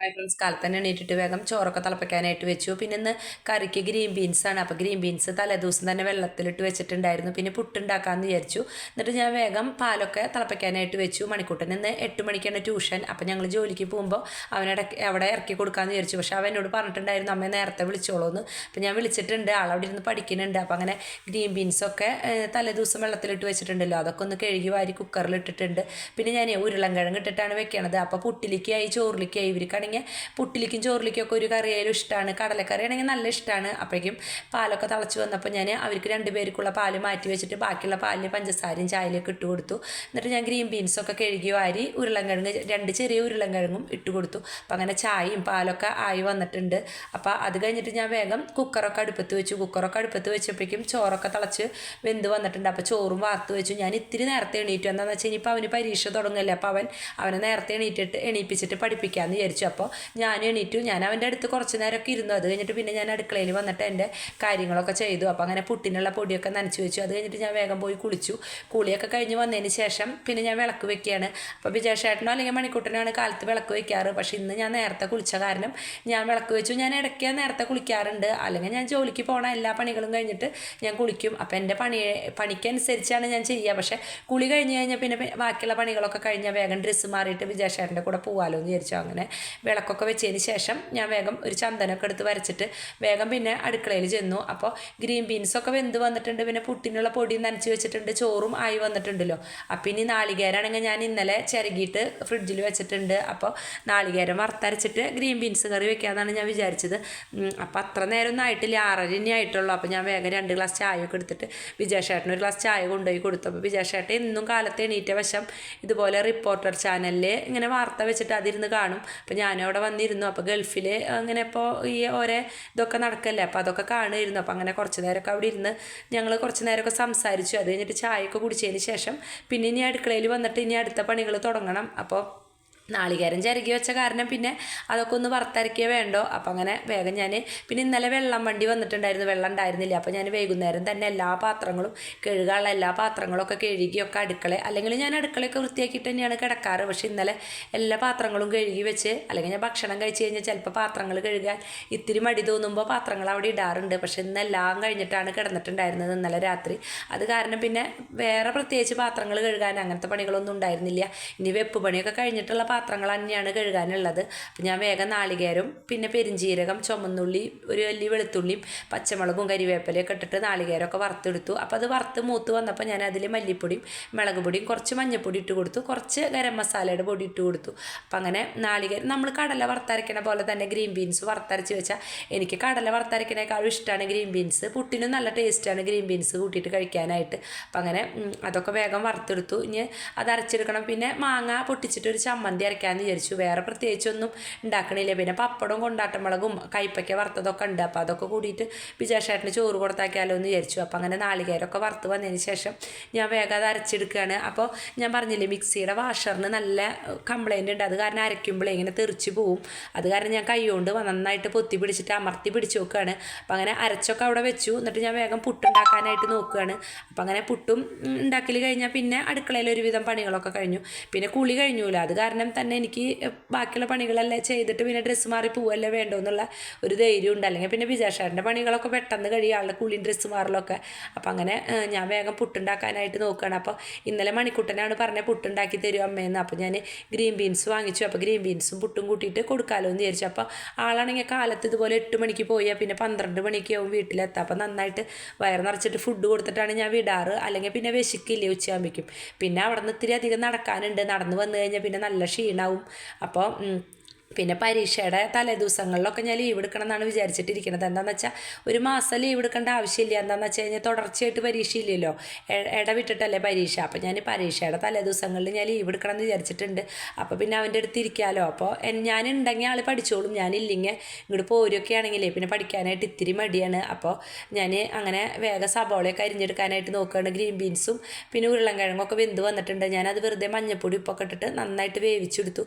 Hi friends, കാലത്ത് തന്നെ എണീറ്റിട്ട് വേഗം ചോറൊക്കെ തിളപ്പിക്കാനായിട്ട് വെച്ചു. പിന്നെ ഇന്ന് കറിക്ക് ഗ്രീൻ ബീൻസാണ്. അപ്പോൾ ഗ്രീൻ ബീൻസ് തലേദിവസം തന്നെ വെള്ളത്തിലിട്ട് വെച്ചിട്ടുണ്ടായിരുന്നു. പിന്നെ പുട്ടുണ്ടാക്കാമെന്ന് വിചാരിച്ചു. എന്നിട്ട് ഞാൻ വേഗം പാലൊക്കെ തിളപ്പിക്കാനായിട്ട് വെച്ചു. മണിക്കൂട്ടൻ ഇന്ന് 8 മണിക്കാണ് ട്യൂഷൻ. അപ്പോൾ ഞങ്ങൾ ജോലിക്ക് പോകുമ്പോൾ അവിടെ ഇറക്കി കൊടുക്കാമെന്ന് വിചാരിച്ചു. പക്ഷേ അവൻ എന്നോട് പറഞ്ഞിട്ടുണ്ടായിരുന്നു അമ്മയെ നേരത്തെ വിളിച്ചോളൂന്ന്. അപ്പോൾ ഞാൻ വിളിച്ചിട്ടുണ്ട്, ആളവിടെ ഇരുന്ന് പഠിക്കുന്നുണ്ട്. അപ്പോൾ അങ്ങനെ ഗ്രീൻ ബീൻസൊക്കെ തലേദിവസം വെള്ളത്തിലിട്ട് വെച്ചിട്ടുണ്ടല്ലോ, അതൊക്കെ ഒന്ന് കഴുകി വാരി കുക്കറിൽ ഇട്ടിട്ടുണ്ട്. പിന്നെ ഞാൻ ഉരുളൻകിഴങ്ങ് ഇട്ടിട്ടാണ് വെക്കണത്. അപ്പോൾ പുട്ടിലേക്കായി ചോറിലേക്കായി ഇവർക്കാണെങ്കിൽ പുട്ടിലേക്കും ചോറിലേക്കും ഒക്കെ ഒരു കറിയായാലും ഇഷ്ടമാണ്. കടലക്കറി ആണെങ്കിൽ നല്ല ഇഷ്ടമാണ്. അപ്പോഴേക്കും പാലൊക്കെ തിളച്ച് വന്നപ്പോൾ ഞാൻ അവർക്ക് 2 പേർക്കുള്ള പാല് മാറ്റി വെച്ചിട്ട് ബാക്കിയുള്ള പാലിന് പഞ്ചസാരയും ചായയിലേക്ക് ഇട്ട് കൊടുത്തു. എന്നിട്ട് ഞാൻ ഗ്രീൻ ബീൻസൊക്കെ കഴുകി വാരി ഉരുളൻകിഴങ്ങ് 2 ചെറിയ ഉരുളൻകിഴങ്ങും ഇട്ട് കൊടുത്തു. അപ്പോൾ അങ്ങനെ ചായയും പാലൊക്കെ ആയി വന്നിട്ടുണ്ട്. അപ്പോൾ അത് കഴിഞ്ഞിട്ട് ഞാൻ വേഗം കുക്കറൊക്കെ അടുപ്പത്ത് വെച്ചു. കുക്കറൊക്കെ അടുപ്പത്ത് വെച്ചപ്പോഴേക്കും ചോറൊക്കെ തിളച്ച് വെന്ത് വന്നിട്ടുണ്ട്. അപ്പോൾ ചോറും വാർത്ത് വെച്ചു. ഞാൻ ഇത്തിരി നേരത്തെ എണീറ്റു. എന്താണെന്ന് വെച്ചാൽ ഇനിയിപ്പോൾ അവന് പരീക്ഷ തുടങ്ങല്ലേ. അപ്പോൾ അവനെ നേരത്തെ എണീപ്പിച്ചിട്ട് പഠിപ്പിക്കാമെന്ന് വിചാരിച്ചു. അപ്പോൾ ഞാൻ എണീറ്റു. ഞാൻ അവൻ്റെ അടുത്ത് കുറച്ച് നേരമൊക്കെ ഇരുന്നു. അത് കഴിഞ്ഞിട്ട് പിന്നെ ഞാൻ അടുക്കളയിൽ വന്നിട്ട് എൻ്റെ കാര്യങ്ങളൊക്കെ ചെയ്തു. അപ്പോൾ അങ്ങനെ പുട്ടിനുള്ള പൊടിയൊക്കെ നനച്ച് വെച്ചു. അത് കഴിഞ്ഞിട്ട് ഞാൻ വേഗം പോയി കുളിച്ചു. കുളിയൊക്കെ കഴിഞ്ഞ് വന്നതിന് ശേഷം പിന്നെ ഞാൻ വിളക്ക് വെക്കുകയാണ്. അപ്പോൾ വിജയശേട്ടനോ അല്ലെങ്കിൽ മണിക്കൂട്ടനാണ് കാലത്ത് വിളക്ക് വെക്കാറ്. പക്ഷേ ഇന്ന് ഞാൻ നേരത്തെ കുളിച്ച കാരണം ഞാൻ വിളക്ക് വെച്ചു. ഞാൻ ഇടയ്ക്ക് നേരത്തെ കുളിക്കാറുണ്ട്. അല്ലെങ്കിൽ ഞാൻ ജോലിക്ക് പോകണ എല്ലാ പണികളും കഴിഞ്ഞിട്ട് ഞാൻ കുളിക്കും. അപ്പോൾ എൻ്റെ പണിക്കനുസരിച്ചാണ് ഞാൻ ചെയ്യുക. പക്ഷേ കുളി കഴിഞ്ഞ് കഴിഞ്ഞാൽ പിന്നെ ബാക്കിയുള്ള പണികളൊക്കെ കഴിഞ്ഞാൽ വേഗം ഡ്രസ്സ് മാറിയിട്ട് വിജയശേട്ടൻ്റെ കൂടെ പോകാമല്ലോ എന്ന് വിചാരിച്ചു. അങ്ങനെ വിളക്കൊക്കെ വെച്ചതിന് ശേഷം ഞാൻ വേഗം ഒരു ചന്ദനമൊക്കെ എടുത്ത് വരച്ചിട്ട് വേഗം പിന്നെ അടുക്കളയിൽ ചെന്നു. അപ്പോൾ ഗ്രീൻ ബീൻസൊക്കെ വെന്ത് വന്നിട്ടുണ്ട്. പിന്നെ പുട്ടിനുള്ള പൊടി നനച്ച് വെച്ചിട്ടുണ്ട്. ചോറും ആയി വന്നിട്ടുണ്ടല്ലോ. അപ്പം ഇനി നാളികേരമാണെങ്കിൽ ഞാൻ ഇന്നലെ ചിരകിയിട്ട് ഫ്രിഡ്ജിൽ വെച്ചിട്ടുണ്ട്. അപ്പോൾ നാളികേരം വറുത്തരച്ചിട്ട് ഗ്രീൻ ബീൻസ് കറി വെക്കാമെന്നാണ് ഞാൻ വിചാരിച്ചത്. അപ്പോൾ അത്ര നേരമൊന്നും ആയിട്ടില്ല, 6:30 ഇനി ആയിട്ടുള്ളൂ. അപ്പോൾ ഞാൻ വേഗം 2 ഗ്ലാസ് ചായയൊക്കെ എടുത്തിട്ട് വിജയശേട്ടന് ഒരു ഗ്ലാസ് ചായ കൊണ്ടുപോയി കൊടുത്തു. അപ്പോൾ വിജയശേട്ടൻ എന്നും കാലത്ത് എണീറ്റ വശം ഇതുപോലെ റിപ്പോർട്ടർ ചാനലിൽ ഇങ്ങനെ വാർത്ത വെച്ചിട്ട് അതിരുന്ന് കാണും. അപ്പോൾ ഞാനും അവിടെ വന്നിരുന്നു. അപ്പോൾ ഗൾഫിൽ അങ്ങനെ ഇപ്പോൾ ഈ ഓരോ ഇതൊക്കെ നടക്കല്ലേ, അപ്പോൾ അതൊക്കെ കാണുമായിരുന്നു. അപ്പോൾ അങ്ങനെ കുറച്ച് നേരമൊക്കെ അവിടെ ഇരുന്ന് ഞങ്ങൾ കുറച്ച് നേരമൊക്കെ സംസാരിച്ചു. അത് കഴിഞ്ഞിട്ട് ചായയൊക്കെ കുടിച്ചതിന് ശേഷം പിന്നെ ഇനി അടുക്കളയിൽ വന്നിട്ട് ഇനി അടുത്ത പണികൾ തുടങ്ങണം. അപ്പോൾ നാളികേരം ചിരകി വെച്ച കാരണം പിന്നെ അതൊക്കെ ഒന്ന് വറുത്തരക്കിയേ വേണ്ടോ. അപ്പം അങ്ങനെ വേഗം ഞാൻ പിന്നെ ഇന്നലെ വെള്ളം വണ്ടി വന്നിട്ടുണ്ടായിരുന്നു, വെള്ളം ഉണ്ടായിരുന്നില്ല. അപ്പോൾ ഞാൻ വൈകുന്നേരം തന്നെ എല്ലാ പാത്രങ്ങളും കഴുകാനുള്ള എല്ലാ പാത്രങ്ങളൊക്കെ കഴുകിയൊക്കെ അല്ലെങ്കിൽ ഞാൻ അടുക്കളയൊക്കെ വൃത്തിയാക്കിയിട്ട് തന്നെയാണ് കിടക്കാറ്. പക്ഷേ ഇന്നലെ എല്ലാ പാത്രങ്ങളും കഴുകി വെച്ച്, അല്ലെങ്കിൽ ഞാൻ ഭക്ഷണം കഴിച്ച് കഴിഞ്ഞാൽ ചിലപ്പോൾ പാത്രങ്ങൾ കഴുകാൻ ഇത്തിരി മടി തോന്നുമ്പോൾ പാത്രങ്ങൾ അവിടെ ഇടാറുണ്ട്. പക്ഷേ ഇന്നെല്ലാം കഴിഞ്ഞിട്ടാണ് കിടന്നിട്ടുണ്ടായിരുന്നത് ഇന്നലെ രാത്രി. അത് കാരണം പിന്നെ വേറെ പ്രത്യേകിച്ച് പാത്രങ്ങൾ കഴുകാൻ അങ്ങനത്തെ പണികളൊന്നും ഉണ്ടായിരുന്നില്ല. ഇനി വെപ്പ് പണിയൊക്കെ കഴിഞ്ഞിട്ടുള്ള പാത്രങ്ങൾ തന്നെയാണ് കഴുകാനുള്ളത്. അപ്പം ഞാൻ വേഗം നാളികേരം പിന്നെ പെരിഞ്ചീരകം, ചുമന്നുള്ളി, ഒരു വലിയ വെളുത്തുള്ളിയും പച്ചമുളകും കരിവേപ്പിലയൊക്കെ ഇട്ടിട്ട് നാളികേരമൊക്കെ വറുത്തെടുത്തു. അപ്പോൾ അത് വറുത്ത് മൂത്ത് വന്നപ്പോൾ ഞാൻ അതിൽ മല്ലിപ്പൊടിയും മുളക് പൊടിയും കുറച്ച് മഞ്ഞൾപ്പൊടി ഇട്ട് കൊടുത്തു, കുറച്ച് ഗരം മസാലയുടെ പൊടി ഇട്ട് കൊടുത്തു. അപ്പം അങ്ങനെ നാളികേരം നമ്മൾ കടല വറുത്തരയ്ക്കണ പോലെ തന്നെ ഗ്രീൻ ബീൻസ് വറുത്തരച്ച് വെച്ചാൽ എനിക്ക് കടല വറുത്തരയ്ക്കണേക്കാളും ഇഷ്ടമാണ് ഗ്രീൻ ബീൻസ്. പുട്ടിനും നല്ല ടേസ്റ്റാണ് ഗ്രീൻ ബീൻസ് കൂട്ടിയിട്ട് കഴിക്കാനായിട്ട്. അപ്പം അങ്ങനെ അതൊക്കെ വേഗം വറുത്തെടുത്തു. ഇനി അത് അരച്ചെടുക്കണം. പിന്നെ മാങ്ങ പൊട്ടിച്ചിട്ടൊരു ചമ്മന്തി അരയ്ക്കാമെന്ന് വിചാരിച്ചു. വേറെ പ്രത്യേകിച്ചൊന്നും ഉണ്ടാക്കണില്ല. പിന്നെ പപ്പടവും കൊണ്ടാട്ടമുളകും കൈപ്പയ്ക്ക വറുത്തതൊക്കെ ഉണ്ട്. അപ്പോൾ അതൊക്കെ കൂടിയിട്ട് വിജയശേട്ടന് ചോറ് കൊടുത്താക്കിയാലോ എന്ന് വിചാരിച്ചു. അപ്പോൾ അങ്ങനെ നാളികേരമൊക്കെ വറുത്ത് വന്നതിന് ശേഷം ഞാൻ വേഗം അത് അരച്ചെടുക്കുകയാണ്. അപ്പോൾ ഞാൻ പറഞ്ഞില്ലേ, മിക്സിയുടെ വാഷറിന് നല്ല കംപ്ലൈൻ്റ് ഉണ്ട്. അത് കാരണം അരയ്ക്കുമ്പോഴേ ഇങ്ങനെ തെറിച്ച് പോവും. അത് കാരണം ഞാൻ കൈ കൊണ്ട് നന്നായിട്ട് പൊത്തി പിടിച്ചിട്ട് അമർത്തി പിടിച്ച് നോക്കുകയാണ്. അപ്പോൾ അങ്ങനെ അരച്ചൊക്കെ അവിടെ വെച്ചു. എന്നിട്ട് ഞാൻ വേഗം പുട്ടുണ്ടാക്കാനായിട്ട് നോക്കുകയാണ്. അപ്പോൾ അങ്ങനെ പുട്ടും ഉണ്ടാക്കൽ കഴിഞ്ഞാൽ പിന്നെ അടുക്കളയിൽ ഒരുവിധം പണികളൊക്കെ കഴിഞ്ഞു. പിന്നെ കുളി കഴിഞ്ഞൂല. അത് കാരണം തന്നെ എനിക്ക് ബാക്കിയുള്ള പണികളെല്ലാം ചെയ്തിട്ട് പിന്നെ ഡ്രസ്സ് മാറി പോവല്ലേ വേണ്ടോ എന്നുള്ള ഒരു ധൈര്യം ഉണ്ട്. അല്ലെങ്കിൽ പിന്നെ വിജയശേട്ടൻ്റെ പണികളൊക്കെ പെട്ടെന്ന് കഴിയും, ആളുടെ കുളിയും ഡ്രസ്സ് മാറലൊക്കെ. അപ്പം അങ്ങനെ ഞാൻ വേഗം പുട്ടുണ്ടാക്കാനായിട്ട് നോക്കുകയാണ്. അപ്പോൾ ഇന്നലെ മണിക്കുട്ടനാണ് പറഞ്ഞത് പുട്ടുണ്ടാക്കി തരും അമ്മയെന്ന്. അപ്പോൾ ഞാൻ ഗ്രീൻ ബീൻസ് വാങ്ങിച്ചു. അപ്പോൾ ഗ്രീൻ ബീൻസും പുട്ടും കൂട്ടിയിട്ട് കൊടുക്കാമല്ലോ എന്ന് വിചാരിച്ചു. അപ്പോൾ ആളാണെങ്കിൽ കാലത്ത് ഇതുപോലെ 8 മണിക്ക് പോയാൽ പിന്നെ 12 മണിക്ക് ആവും വീട്ടിലെത്താം. അപ്പോൾ നന്നായിട്ട് വയർ നിറച്ചിട്ട് ഫുഡ് കൊടുത്തിട്ടാണ് ഞാൻ വിടാറ്. അല്ലെങ്കിൽ പിന്നെ വിശക്കില്ലേ ഉച്ചയാകുമ്പോഴേക്കും. പിന്നെ അവിടെ നിന്ന് ഇത്തിരി അധികം നടക്കാനുണ്ട്. നടന്ന് വന്നു കഴിഞ്ഞാൽ പിന്നെ നല്ല ക്ഷീണവും. അപ്പോൾ പിന്നെ പരീക്ഷയുടെ തലേദിവസങ്ങളിലൊക്കെ ഞാൻ ലീവ് എടുക്കണം എന്നാണ് വിചാരിച്ചിട്ടിരിക്കുന്നത്. എന്താണെന്ന് വെച്ചാൽ ഒരു മാസം ലീവ് എടുക്കേണ്ട ആവശ്യമില്ല. എന്താണെന്ന് വെച്ച് കഴിഞ്ഞാൽ തുടർച്ചയായിട്ട് പരീക്ഷയില്ലല്ലോ, ഇടവിട്ടിട്ടല്ലേ പരീക്ഷ. അപ്പോൾ ഞാൻ പരീക്ഷയുടെ തലേദിവസങ്ങളിൽ ഞാൻ ലീവ് എടുക്കണം എന്ന് വിചാരിച്ചിട്ടുണ്ട്. അപ്പോൾ പിന്നെ അവൻ്റെ അടുത്ത് ഇരിക്കാമല്ലോ. അപ്പോൾ ഞാനുണ്ടെങ്കിൽ ആൾ പഠിച്ചോളും. ഞാനില്ലെങ്കിൽ ഇങ്ങോട്ട് പോരൊക്കെ ആണെങ്കിലേ പിന്നെ പഠിക്കാനായിട്ട് ഇത്തിരി മടിയാണ്. അപ്പോൾ ഞാൻ അങ്ങനെ വേഗം സബോളയൊക്കെ അരിഞ്ഞെടുക്കാനായിട്ട് നോക്കുകയാണ്. ഗ്രീൻ ബീൻസും പിന്നെ ഉരുളൻകിഴങ്ങൊക്കെ വെന്ത് വന്നിട്ടുണ്ട്. ഞാനത് വെറുതെ മഞ്ഞൾപ്പൊടി ഉപ്പൊക്കെ ഇട്ടിട്ട് നന്നായിട്ട് വേവിച്ചെടുത്തു.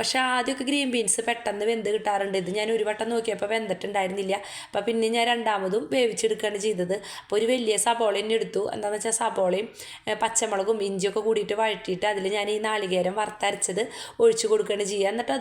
പക്ഷേ ആദ്യമൊക്കെ ഗ്രീൻ ബീൻസ് പെട്ടെന്ന് വെന്ത് കിട്ടാറുണ്ട്. ഇത് ഞാൻ ഒരു വട്ടം നോക്കിയപ്പോൾ വെന്തിട്ടുണ്ടായിരുന്നില്ല. അപ്പോൾ പിന്നെ ഞാൻ രണ്ടാമതും വേവിച്ചെടുക്കുകയാണ് ചെയ്തത്. അപ്പോൾ ഒരു വലിയ സബോള തന്നെ എടുത്തു. എന്താണെന്ന് വെച്ചാൽ സബോളയും പച്ചമുളകും ഇഞ്ചിയൊക്കെ കൂടിയിട്ട് വഴറ്റിയിട്ട് അതിൽ ഞാൻ ഈ നാളികേരം വറുത്തരച്ചത് ഒഴിച്ച് കൊടുക്കുകയാണ് ചെയ്യുക. എന്നിട്ട്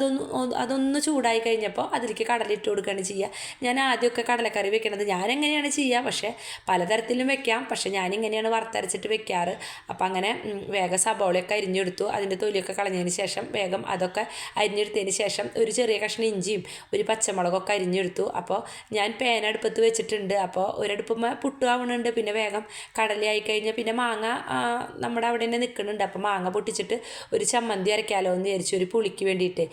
അതൊന്ന് ചൂടായി കഴിഞ്ഞപ്പോൾ അതിലേക്ക് കടല ഇട്ട് കൊടുക്കുകയാണ് ചെയ്യുക. ഞാൻ ആദ്യമൊക്കെ കടലക്കറി വെക്കണത് ഞാനെങ്ങനെയാണ് ചെയ്യുക, പക്ഷേ പലതരത്തിലും വെക്കാം, പക്ഷേ ഞാനിങ്ങനെയാണ് വറുത്തരച്ചിട്ട് വെക്കാറ്. അപ്പം അങ്ങനെ വേഗം സബോളയൊക്കെ അരിഞ്ഞെടുത്തു. അതിൻ്റെ തൊലിയൊക്കെ കളഞ്ഞതിന് ശേഷം വേഗം അതൊക്കെ അരിഞ്ഞെടുത്തതിന് ശേഷം ഒരു ചെറിയ കഷ്ണം ഇഞ്ചിയും ഒരു പച്ചമുളകൊക്കെ അരിഞ്ഞെടുത്തു. അപ്പോൾ ഞാൻ പാൻ അടുപ്പത്ത് വെച്ചിട്ടുണ്ട്. അപ്പോൾ ഒരടുപ്പുമ്പോൾ പുട്ട് ആവണുണ്ട്. പിന്നെ വേഗം കടലയായി കഴിഞ്ഞാൽ പിന്നെ മാങ്ങ നമ്മുടെ അവിടെ തന്നെ നിൽക്കുന്നുണ്ട്. അപ്പോൾ മാങ്ങ പൊട്ടിച്ചിട്ട് ഒരു ചമ്മന്തി അരയ്ക്കാമല്ലോ എന്ന് വിചാരിച്ചു, ഒരു പുളിക്ക് വേണ്ടിയിട്ട്.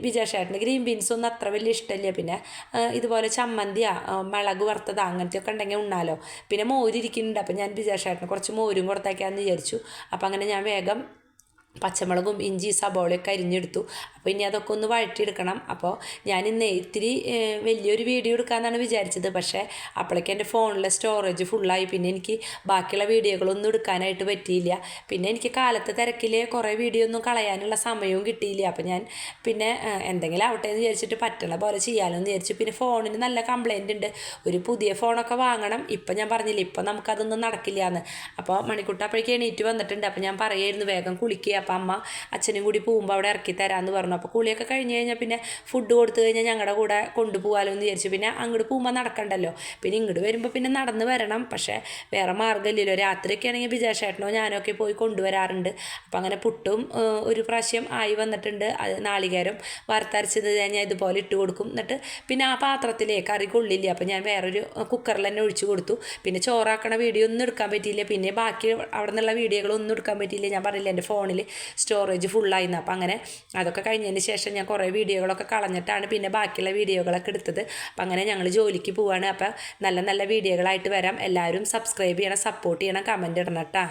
വിജേഷേട്ടന് ഗ്രീൻ ബീൻസ് ഒന്നും അത്ര വലിയ ഇഷ്ടമില്ല. പിന്നെ ഇതുപോലെ ചമ്മന്തിയാ മുളക് വറുത്തതാ അങ്ങനത്തെയൊക്കെ ഉണ്ടെങ്കിൽ ഉണ്ണാലോ. പിന്നെ മോരിരിക്കുന്നുണ്ട്. അപ്പോൾ ഞാൻ വിജേഷേട്ടന് കുറച്ച് മോരും കൊടുത്തേക്കാമെന്ന് വിചാരിച്ചു. അപ്പോൾ അങ്ങനെ ഞാൻ വേഗം പച്ചമുളകും ഇഞ്ചി സബോളയൊക്കെ അരിഞ്ഞെടുത്തു. അപ്പോൾ ഇനി അതൊക്കെ ഒന്ന് വഴറ്റിയെടുക്കണം. അപ്പോൾ ഞാനിന്ന് ഇത്തിരി വലിയൊരു വീഡിയോ എടുക്കാമെന്നാണ് വിചാരിച്ചത്. പക്ഷേ അപ്പോഴേക്കും എൻ്റെ ഫോണിലെ സ്റ്റോറേജ് ഫുള്ളായി. പിന്നെ എനിക്ക് ബാക്കിയുള്ള വീഡിയോകളൊന്നും എടുക്കാനായിട്ട് പറ്റിയില്ല. പിന്നെ എനിക്ക് കാലത്തെ തിരക്കിൽ കുറേ വീഡിയോ ഒന്നും കളയാനുള്ള സമയവും കിട്ടിയില്ല. അപ്പോൾ ഞാൻ പിന്നെ എന്തെങ്കിലും ആവട്ടെ എന്ന് വിചാരിച്ചിട്ട് പറ്റുള്ള പോലെ ചെയ്യാമല്ലോ എന്ന് വിചാരിച്ചു. പിന്നെ ഫോണിന് നല്ല കംപ്ലൈൻറ്റ് ഉണ്ട്. ഒരു പുതിയ ഫോണൊക്കെ വാങ്ങണം. ഇപ്പം ഞാൻ പറഞ്ഞില്ല, ഇപ്പം നമുക്കതൊന്നും നടക്കില്ല എന്ന്. അപ്പോൾ മണിക്കൂട്ട അപ്പോഴേക്കും എണീറ്റ് വന്നിട്ടുണ്ട്. അപ്പോൾ ഞാൻ പറയായിരുന്നു വേഗം കുളിക്കുക. അപ്പം അമ്മ അച്ഛനും കൂടി പോകുമ്പോൾ അവിടെ ഇറക്കി തരാമെന്ന് പറഞ്ഞു. അപ്പോൾ കുളിയൊക്കെ കഴിഞ്ഞ് കഴിഞ്ഞാൽ പിന്നെ ഫുഡ് കൊടുത്തു കഴിഞ്ഞാൽ ഞങ്ങളുടെ കൂടെ കൊണ്ടുപോകാമല്ലോ എന്ന് വിചാരിച്ചു. പിന്നെ അങ്ങോട്ട് പോകുമ്പോൾ നടക്കണ്ടല്ലോ, പിന്നെ ഇങ്ങോട്ട് വരുമ്പോൾ പിന്നെ നടന്ന് വരണം. പക്ഷേ വേറെ മാർഗ്ഗമില്ലല്ലോ. രാത്രിയൊക്കെ ആണെങ്കിൽ വിജയശേട്ടനോ ഞാനൊക്കെ പോയി കൊണ്ടുവരാറുണ്ട്. അപ്പം അങ്ങനെ പുട്ടും ഒരു പ്രാവശ്യം ആയി വന്നിട്ടുണ്ട്. അത് നാളികേരം വറുത്തരച്ചത് ഞാൻ ഇതുപോലെ ഇട്ട് കൊടുക്കും. എന്നിട്ട് പിന്നെ ആ പാത്രത്തിലേ കറി കൊള്ളില്ല. അപ്പോൾ ഞാൻ വേറൊരു കുക്കറിൽ തന്നെ ഒഴിച്ചു കൊടുത്തു. പിന്നെ ചോറാക്കണ വീഡിയോ ഒന്നും എടുക്കാൻ പറ്റിയില്ല. പിന്നെ ബാക്കി അവിടെ നിന്നുള്ള വീഡിയോകളൊന്നും എടുക്കാൻ പറ്റിയില്ല. ഞാൻ പറഞ്ഞില്ല, എൻ്റെ ഫോണിൽ സ്റ്റോറേജ് ഫുള്ളായിരുന്നു. അപ്പം അങ്ങനെ അതൊക്കെ കഴിഞ്ഞതിന് ശേഷം ഞാൻ കുറേ വീഡിയോകളൊക്കെ കളഞ്ഞിട്ടാണ് പിന്നെ ബാക്കിയുള്ള വീഡിയോകളൊക്കെ എടുത്തത്. അപ്പം അങ്ങനെ ഞങ്ങൾ ജോലിക്ക് പോവുകയാണ്. അപ്പം നല്ല നല്ല വീഡിയോകളായിട്ട് വരാം. എല്ലാവരും സബ്സ്ക്രൈബ് ചെയ്യണം, സപ്പോർട്ട് ചെയ്യണം, കമൻറ്റ് ഇടണം കേട്ടോ.